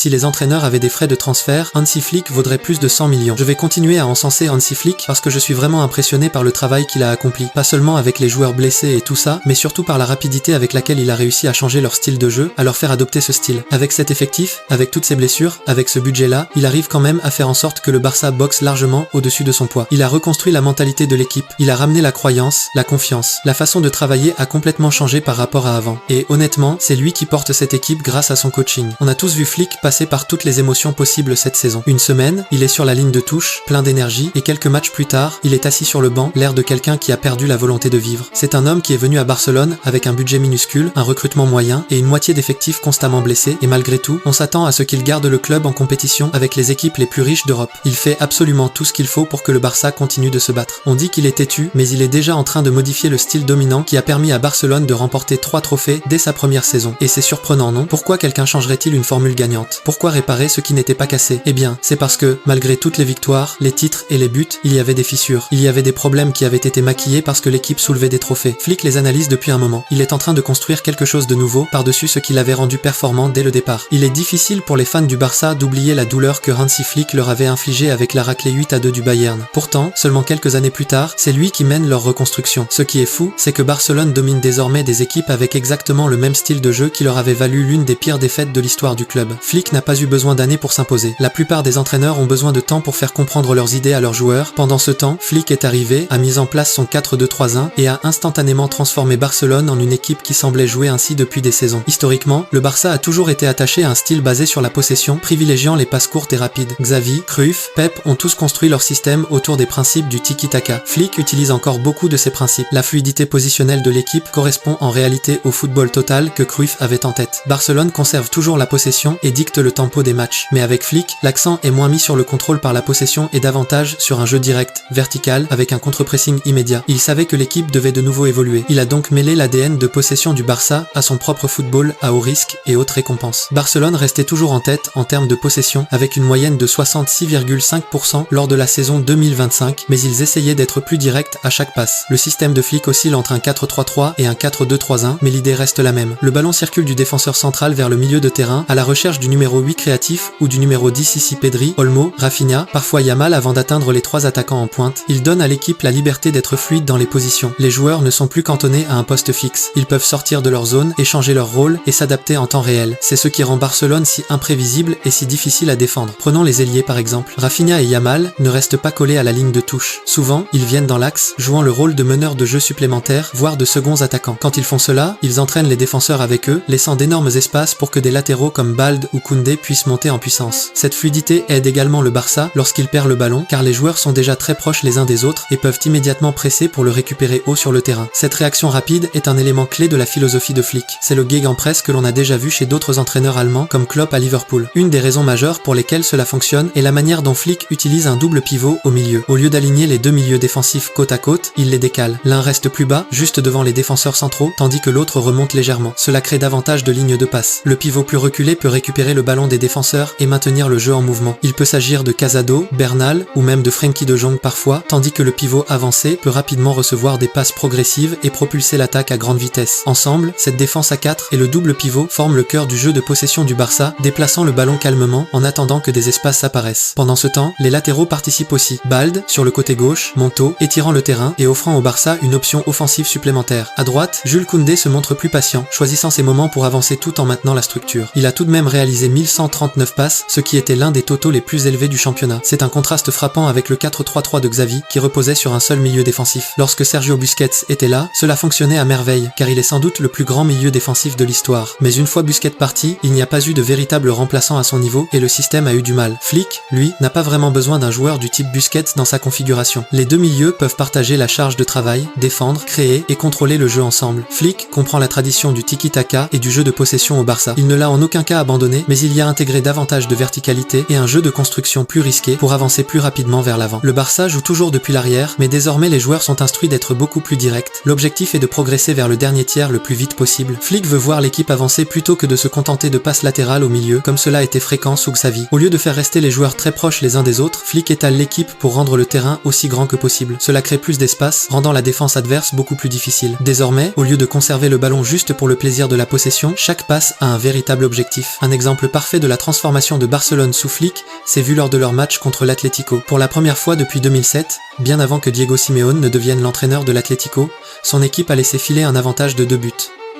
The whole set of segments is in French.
Si les entraîneurs avaient des frais de transfert, Hansi Flick vaudrait plus de 100 millions. Je vais continuer à encenser Hansi Flick parce que je suis vraiment impressionné par le travail qu'il a accompli. Pas seulement avec les joueurs blessés et tout ça, mais surtout par la rapidité avec laquelle il a réussi à changer leur style de jeu, à leur faire adopter ce style. Avec cet effectif, avec toutes ses blessures, avec ce budget-là, il arrive quand même à faire en sorte que le Barça boxe largement au-dessus de son poids. Il a reconstruit la mentalité de l'équipe, il a ramené la croyance, la confiance. La façon de travailler a complètement changé par rapport à avant. Et honnêtement, c'est lui qui porte cette équipe grâce à son coaching. On a tous vu Flick passer par toutes les émotions possibles cette saison. Une semaine, il est sur la ligne de touche, plein d'énergie, et quelques matchs plus tard, il est assis sur le banc, l'air de quelqu'un qui a perdu la volonté de vivre. C'est un homme qui est venu à Barcelone avec un budget minuscule, un recrutement moyen et une moitié d'effectifs constamment blessés, et malgré tout, on s'attend à ce qu'il garde le club en compétition avec les équipes les plus riches d'Europe. Il fait absolument tout ce qu'il faut pour que le Barça continue de se battre. On dit qu'il est têtu, mais il est déjà en train de modifier le style dominant qui a permis à Barcelone de remporter 3 trophées dès sa première saison. Et c'est surprenant, non? Pourquoi quelqu'un changerait-il une formule gagnante? Pourquoi réparer ce qui n'était pas cassé? Eh bien, c'est parce que, malgré toutes les victoires, les titres et les buts, il y avait des fissures. Il y avait des problèmes qui avaient été maquillés parce que l'équipe soulevait des trophées. Flick les analyse depuis un moment. Il est en train de construire quelque chose de nouveau par-dessus ce qu'il avait rendu performant dès le départ. Il est difficile pour les fans du Barça d'oublier la douleur que Hansi Flick leur avait infligée avec la raclée 8-2 du Bayern. Pourtant, seulement quelques années plus tard, c'est lui qui mène leur reconstruction. Ce qui est fou, c'est que Barcelone domine désormais des équipes avec exactement le même style de jeu qui leur avait valu l'une des pires défaites de l'histoire du club. Flick n'a pas eu besoin d'années pour s'imposer. La plupart des entraîneurs ont besoin de temps pour faire comprendre leurs idées à leurs joueurs. Pendant ce temps, Flick est arrivé, a mis en place son 4-2-3-1 et a instantanément transformé Barcelone en une équipe qui semblait jouer ainsi depuis des saisons. Historiquement, le Barça a toujours été attaché à un style basé sur la possession, privilégiant les passes courtes et rapides. Xavi, Cruyff, Pep ont tous construit leur système autour des principes du tiki-taka. Flick utilise encore beaucoup de ces principes. La fluidité positionnelle de l'équipe correspond en réalité au football total que Cruyff avait en tête. Barcelone conserve toujours la possession et dicte le tempo des matchs. Mais avec Flick, l'accent est moins mis sur le contrôle par la possession et davantage sur un jeu direct, vertical, avec un contre-pressing immédiat. Il savait que l'équipe devait de nouveau évoluer. Il a donc mêlé l'ADN de possession du Barça à son propre football à haut risque et haute récompense. Barcelone restait toujours en tête en termes de possession avec une moyenne de 66,5% lors de la saison 2025, mais ils essayaient d'être plus directs à chaque passe. Le système de Flick oscille entre un 4-3-3 et un 4-2-3-1, mais l'idée reste la même. Le ballon circule du défenseur central vers le milieu de terrain à la recherche du numéro 8 créatif ou du numéro 10 ici Pedri, Olmo, Rafinha, parfois Yamal avant d'atteindre les 3 attaquants en pointe. Il donne à l'équipe la liberté d'être fluide dans les positions. Les joueurs ne sont plus cantonnés à un poste fixe. Ils peuvent sortir de leur zone, échanger leur rôle et s'adapter en temps réel. C'est ce qui rend Barcelone si imprévisible et si difficile à défendre. Prenons les ailiers par exemple. Rafinha et Yamal ne restent pas collés à la ligne de touche. Souvent, ils viennent dans l'axe, jouant le rôle de meneurs de jeu supplémentaires, voire de seconds attaquants. Quand ils font cela, ils entraînent les défenseurs avec eux, laissant d'énormes espaces pour que des latéraux comme Balde ou Koundé puissent monter en puissance. Cette fluidité aide également le Barça lorsqu'il perd le ballon, car les joueurs sont déjà très proches les uns des autres et peuvent immédiatement presser pour le récupérer haut sur le terrain. Cette réaction rapide est un élément clé de la philosophie de Flick. C'est le Gegenpress que l'on a déjà vu chez d'autres entraîneurs allemands comme Klopp à Liverpool. Une des raisons majeures pour lesquelles cela fonctionne est la manière dont Flick utilise un double pivot au milieu. Au lieu d'aligner les deux milieux défensifs côte à côte, il les décale. L'un reste plus bas, juste devant les défenseurs centraux, tandis que l'autre remonte légèrement. Cela crée davantage de lignes de passe. Le pivot plus reculé peut récupérer le ballon des défenseurs et maintenir le jeu en mouvement. Il peut s'agir de Casado, Bernal ou même de Frenkie de Jong parfois, tandis que le pivot avancé peut rapidement recevoir des passes progressives et propulser l'attaque à grande vitesse. Ensemble, cette défense à 4 et le double pivot forment le cœur du jeu de possession du Barça, déplaçant le ballon calmement en attendant que des espaces apparaissent. Pendant ce temps, les latéraux participent aussi. Balde, sur le côté gauche, Monto, étirant le terrain et offrant au Barça une option offensive supplémentaire. À droite, Jules Koundé se montre plus patient, choisissant ses moments pour avancer tout en maintenant la structure. Il a tout de même réalisé 1139 passes, ce qui était l'un des totaux les plus élevés du championnat. C'est un contraste frappant avec le 4-3-3 de Xavi, qui reposait sur un seul milieu défensif. Lorsque Sergio Busquets était là, cela fonctionnait à merveille, car il est sans doute le plus grand milieu défensif de l'histoire. Mais une fois Busquets parti, il n'y a pas eu de véritable remplaçant à son niveau et le système a eu du mal. Flick, lui, n'a pas vraiment besoin d'un joueur du type Busquets dans sa configuration. Les deux milieux peuvent partager la charge de travail, défendre, créer et contrôler le jeu ensemble. Flick comprend la tradition du tiki-taka et du jeu de possession au Barça. Il ne l'a en aucun cas abandonné, mais il y a intégré davantage de verticalité et un jeu de construction plus risqué pour avancer plus rapidement vers l'avant. Le Barça joue toujours depuis l'arrière, mais désormais les joueurs sont instruits d'être beaucoup plus directs. L'objectif est de progresser vers le dernier tiers le plus vite possible. Flick veut voir l'équipe avancer plutôt que de se contenter de passes latérales au milieu, comme cela était fréquent sous Xavi. Au lieu de faire rester les joueurs très proches les uns des autres, Flick étale l'équipe pour rendre le terrain aussi grand que possible. Cela crée plus d'espace, rendant la défense adverse beaucoup plus difficile. Désormais, au lieu de conserver le ballon juste pour le plaisir de la possession, chaque passe a un véritable objectif. Un exemple parfait de la transformation de Barcelone sous Flick s'est vu lors de leur match contre l'Atlético. Pour la première fois depuis 2007, bien avant que Diego Simeone ne devienne l'entraîneur de l'Atlético, son équipe a laissé filer un avantage de 2 buts.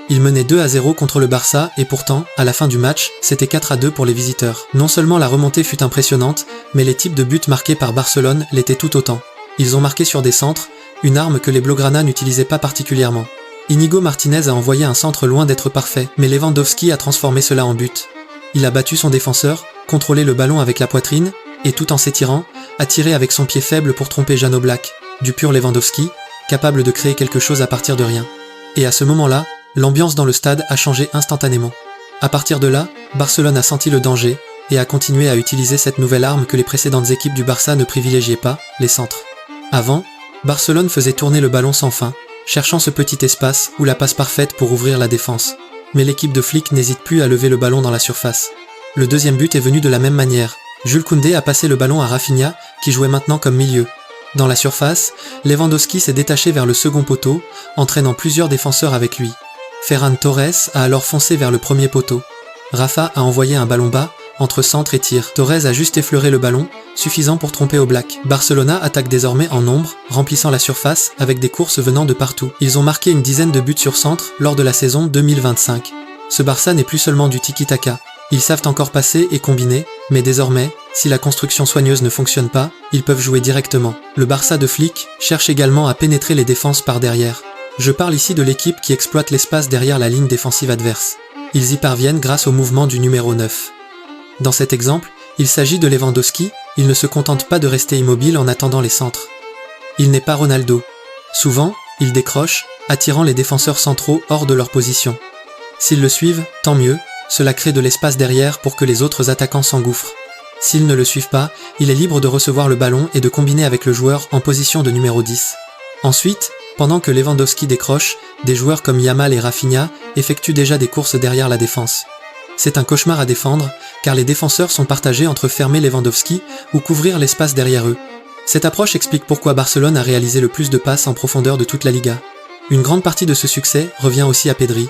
Il menait 2-0 contre le Barça et pourtant, à la fin du match, c'était 4-2 pour les visiteurs. Non seulement la remontée fut impressionnante, mais les types de buts marqués par Barcelone l'étaient tout autant. Ils ont marqué sur des centres, une arme que les Blaugrana n'utilisaient pas particulièrement. Íñigo Martínez a envoyé un centre loin d'être parfait, mais Lewandowski a transformé cela en but. Il a battu son défenseur, contrôlé le ballon avec la poitrine, et tout en s'étirant, a tiré avec son pied faible pour tromper Jan Oblak, du pur Lewandowski, capable de créer quelque chose à partir de rien. Et à ce moment-là, l'ambiance dans le stade a changé instantanément. À partir de là, Barcelone a senti le danger, et a continué à utiliser cette nouvelle arme que les précédentes équipes du Barça ne privilégiaient pas, les centres. Avant, Barcelone faisait tourner le ballon sans fin, cherchant ce petit espace ou la passe parfaite pour ouvrir la défense. Mais l'équipe de Flick n'hésite plus à lever le ballon dans la surface. Le deuxième but est venu de la même manière. Jules Koundé a passé le ballon à Rafinha, qui jouait maintenant comme milieu. Dans la surface, Lewandowski s'est détaché vers le second poteau, entraînant plusieurs défenseurs avec lui. Ferran Torres a alors foncé vers le premier poteau. Rafa a envoyé un ballon bas, entre centre et tir. Torres a juste effleuré le ballon, suffisant pour tromper Oblak. Barcelona attaque désormais en nombre, remplissant la surface avec des courses venant de partout. Ils ont marqué une dizaine de buts sur centre lors de la saison 2025. Ce Barça n'est plus seulement du tiki-taka. Ils savent encore passer et combiner, mais désormais, si la construction soigneuse ne fonctionne pas, ils peuvent jouer directement. Le Barça de Flick cherche également à pénétrer les défenses par derrière. Je parle ici de l'équipe qui exploite l'espace derrière la ligne défensive adverse. Ils y parviennent grâce au mouvement du numéro 9. Dans cet exemple, il s'agit de Lewandowski, il ne se contente pas de rester immobile en attendant les centres. Il n'est pas Ronaldo. Souvent, il décroche, attirant les défenseurs centraux hors de leur position. S'ils le suivent, tant mieux, cela crée de l'espace derrière pour que les autres attaquants s'engouffrent. S'ils ne le suivent pas, il est libre de recevoir le ballon et de combiner avec le joueur en position de numéro 10. Ensuite, pendant que Lewandowski décroche, des joueurs comme Yamal et Rafinha effectuent déjà des courses derrière la défense. C'est un cauchemar à défendre, car les défenseurs sont partagés entre fermer Lewandowski ou couvrir l'espace derrière eux. Cette approche explique pourquoi Barcelone a réalisé le plus de passes en profondeur de toute la Liga. Une grande partie de ce succès revient aussi à Pedri.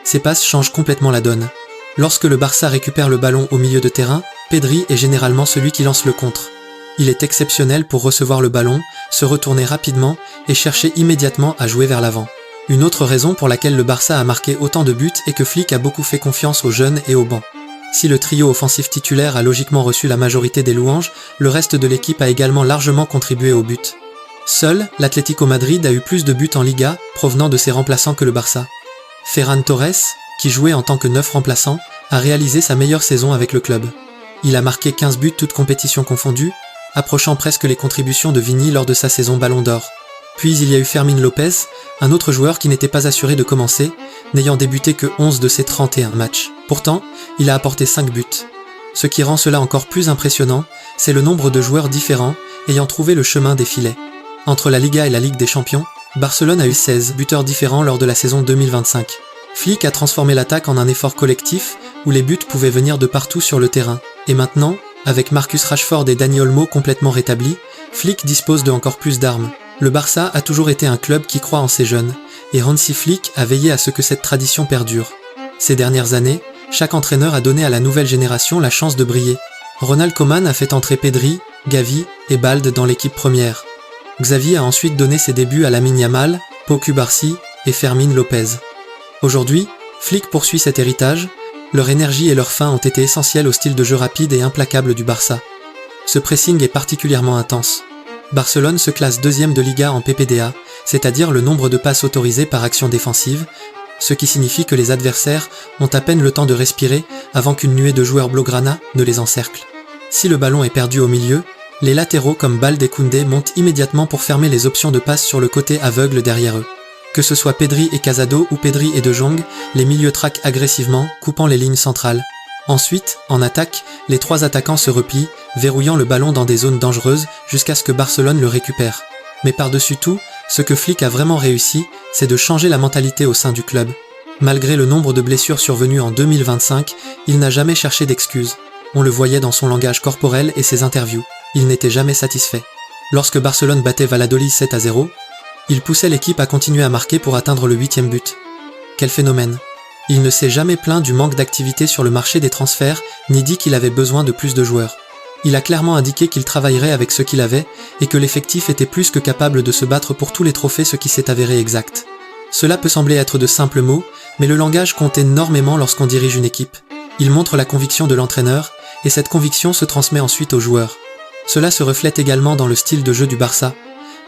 Ces passes changent complètement la donne. Lorsque le Barça récupère le ballon au milieu de terrain, Pedri est généralement celui qui lance le contre. Il est exceptionnel pour recevoir le ballon, se retourner rapidement et chercher immédiatement à jouer vers l'avant. Une autre raison pour laquelle le Barça a marqué autant de buts est que Flick a beaucoup fait confiance aux jeunes et aux bancs. Si le trio offensif titulaire a logiquement reçu la majorité des louanges, le reste de l'équipe a également largement contribué au but. Seul, l'Atlético Madrid a eu plus de buts en Liga, provenant de ses remplaçants que le Barça. Ferran Torres, qui jouait en tant que 9 remplaçant, a réalisé sa meilleure saison avec le club. Il a marqué 15 buts toutes compétitions confondues, approchant presque les contributions de Vini lors de sa saison Ballon d'Or. Puis il y a eu Fermín López, un autre joueur qui n'était pas assuré de commencer, n'ayant débuté que 11 de ses 31 matchs. Pourtant, il a apporté 5 buts. Ce qui rend cela encore plus impressionnant, c'est le nombre de joueurs différents ayant trouvé le chemin des filets. Entre la Liga et la Ligue des Champions, Barcelone a eu 16 buteurs différents lors de la saison 2025. Flick a transformé l'attaque en un effort collectif où les buts pouvaient venir de partout sur le terrain. Et maintenant, avec Marcus Rashford et Dani Olmo complètement rétablis, Flick dispose de encore plus d'armes. Le Barça a toujours été un club qui croit en ses jeunes, et Hansi Flick a veillé à ce que cette tradition perdure. Ces dernières années, chaque entraîneur a donné à la nouvelle génération la chance de briller. Ronald Koeman a fait entrer Pedri, Gavi et Balde dans l'équipe première. Xavi a ensuite donné ses débuts à Lamine Yamal, Pau Cubarsí et Fermín López. Aujourd'hui, Flick poursuit cet héritage, leur énergie et leur faim ont été essentiels au style de jeu rapide et implacable du Barça. Ce pressing est particulièrement intense. Barcelone se classe deuxième de Liga en PPDA, c'est-à-dire le nombre de passes autorisées par action défensive, ce qui signifie que les adversaires ont à peine le temps de respirer avant qu'une nuée de joueurs blaugrana ne les encercle. Si le ballon est perdu au milieu, les latéraux comme Balde et Koundé montent immédiatement pour fermer les options de passe sur le côté aveugle derrière eux. Que ce soit Pedri et Casado ou Pedri et De Jong, les milieux traquent agressivement, coupant les lignes centrales. Ensuite, en attaque, les trois attaquants se replient, verrouillant le ballon dans des zones dangereuses jusqu'à ce que Barcelone le récupère. Mais par-dessus tout, ce que Flick a vraiment réussi, c'est de changer la mentalité au sein du club. Malgré le nombre de blessures survenues en 2025, il n'a jamais cherché d'excuses. On le voyait dans son langage corporel et ses interviews. Il n'était jamais satisfait. Lorsque Barcelone battait Valladolid 7-0, il poussait l'équipe à continuer à marquer pour atteindre le 8e but. Quel phénomène! Il ne s'est jamais plaint du manque d'activité sur le marché des transferts, ni dit qu'il avait besoin de plus de joueurs. Il a clairement indiqué qu'il travaillerait avec ce qu'il avait, et que l'effectif était plus que capable de se battre pour tous les trophées, ce qui s'est avéré exact. Cela peut sembler être de simples mots, mais le langage compte énormément lorsqu'on dirige une équipe. Il montre la conviction de l'entraîneur, et cette conviction se transmet ensuite aux joueurs. Cela se reflète également dans le style de jeu du Barça.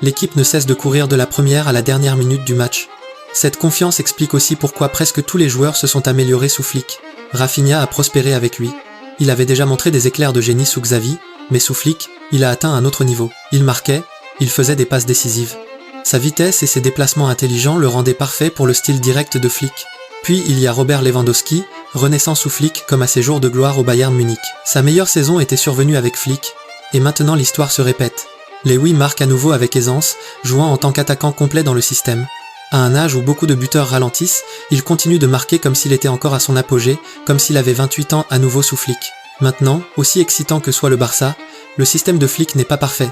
L'équipe ne cesse de courir de la première à la dernière minute du match. Cette confiance explique aussi pourquoi presque tous les joueurs se sont améliorés sous Flick. Rafinha a prospéré avec lui. Il avait déjà montré des éclairs de génie sous Xavi, mais sous Flick, il a atteint un autre niveau. Il marquait, il faisait des passes décisives. Sa vitesse et ses déplacements intelligents le rendaient parfait pour le style direct de Flick. Puis il y a Robert Lewandowski, renaissant sous Flick comme à ses jours de gloire au Bayern Munich. Sa meilleure saison était survenue avec Flick, et maintenant l'histoire se répète. Lewy marque à nouveau avec aisance, jouant en tant qu'attaquant complet dans le système. À un âge où beaucoup de buteurs ralentissent, il continue de marquer comme s'il était encore à son apogée, comme s'il avait 28 ans à nouveau sous Flick. Maintenant, aussi excitant que soit le Barça, le système de Flick n'est pas parfait.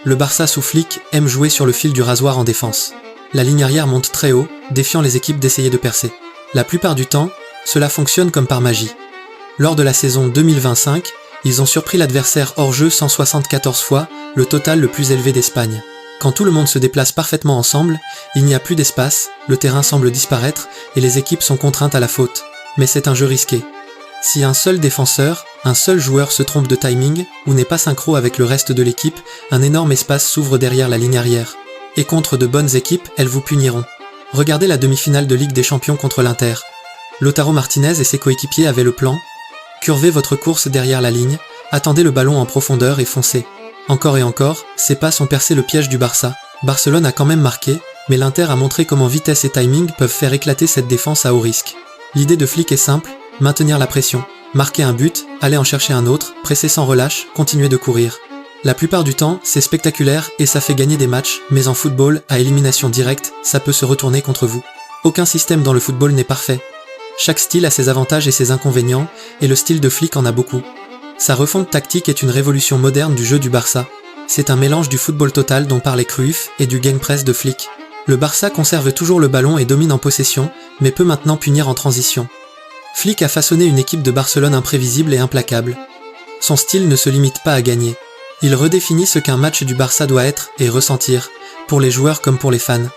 Le Barça sous Flick aime jouer sur le fil du rasoir en défense. La ligne arrière monte très haut, défiant les équipes d'essayer de percer. La plupart du temps, cela fonctionne comme par magie. Lors de la saison 2025, ils ont surpris l'adversaire hors jeu 174 fois, le total le plus élevé d'Espagne. Quand tout le monde se déplace parfaitement ensemble, il n'y a plus d'espace, le terrain semble disparaître et les équipes sont contraintes à la faute. Mais c'est un jeu risqué. Si un seul défenseur, un seul joueur se trompe de timing ou n'est pas synchro avec le reste de l'équipe, un énorme espace s'ouvre derrière la ligne arrière. Et contre de bonnes équipes, elles vous puniront. Regardez la demi-finale de Ligue des Champions contre l'Inter. Lautaro Martinez et ses coéquipiers avaient le plan. Curvez votre course derrière la ligne, attendez le ballon en profondeur et foncez. Encore et encore, ces passes ont percé le piège du Barça. Barcelone a quand même marqué, mais l'Inter a montré comment vitesse et timing peuvent faire éclater cette défense à haut risque. L'idée de Flick est simple, maintenir la pression, marquer un but, aller en chercher un autre, presser sans relâche, continuer de courir. La plupart du temps, c'est spectaculaire et ça fait gagner des matchs, mais en football, à élimination directe, ça peut se retourner contre vous. Aucun système dans le football n'est parfait. Chaque style a ses avantages et ses inconvénients, et le style de Flick en a beaucoup. Sa refonte tactique est une révolution moderne du jeu du Barça. C'est un mélange du football total dont parlait Cruyff et du gegenpress de Flick. Le Barça conserve toujours le ballon et domine en possession, mais peut maintenant punir en transition. Flick a façonné une équipe de Barcelone imprévisible et implacable. Son style ne se limite pas à gagner. Il redéfinit ce qu'un match du Barça doit être et ressentir, pour les joueurs comme pour les fans.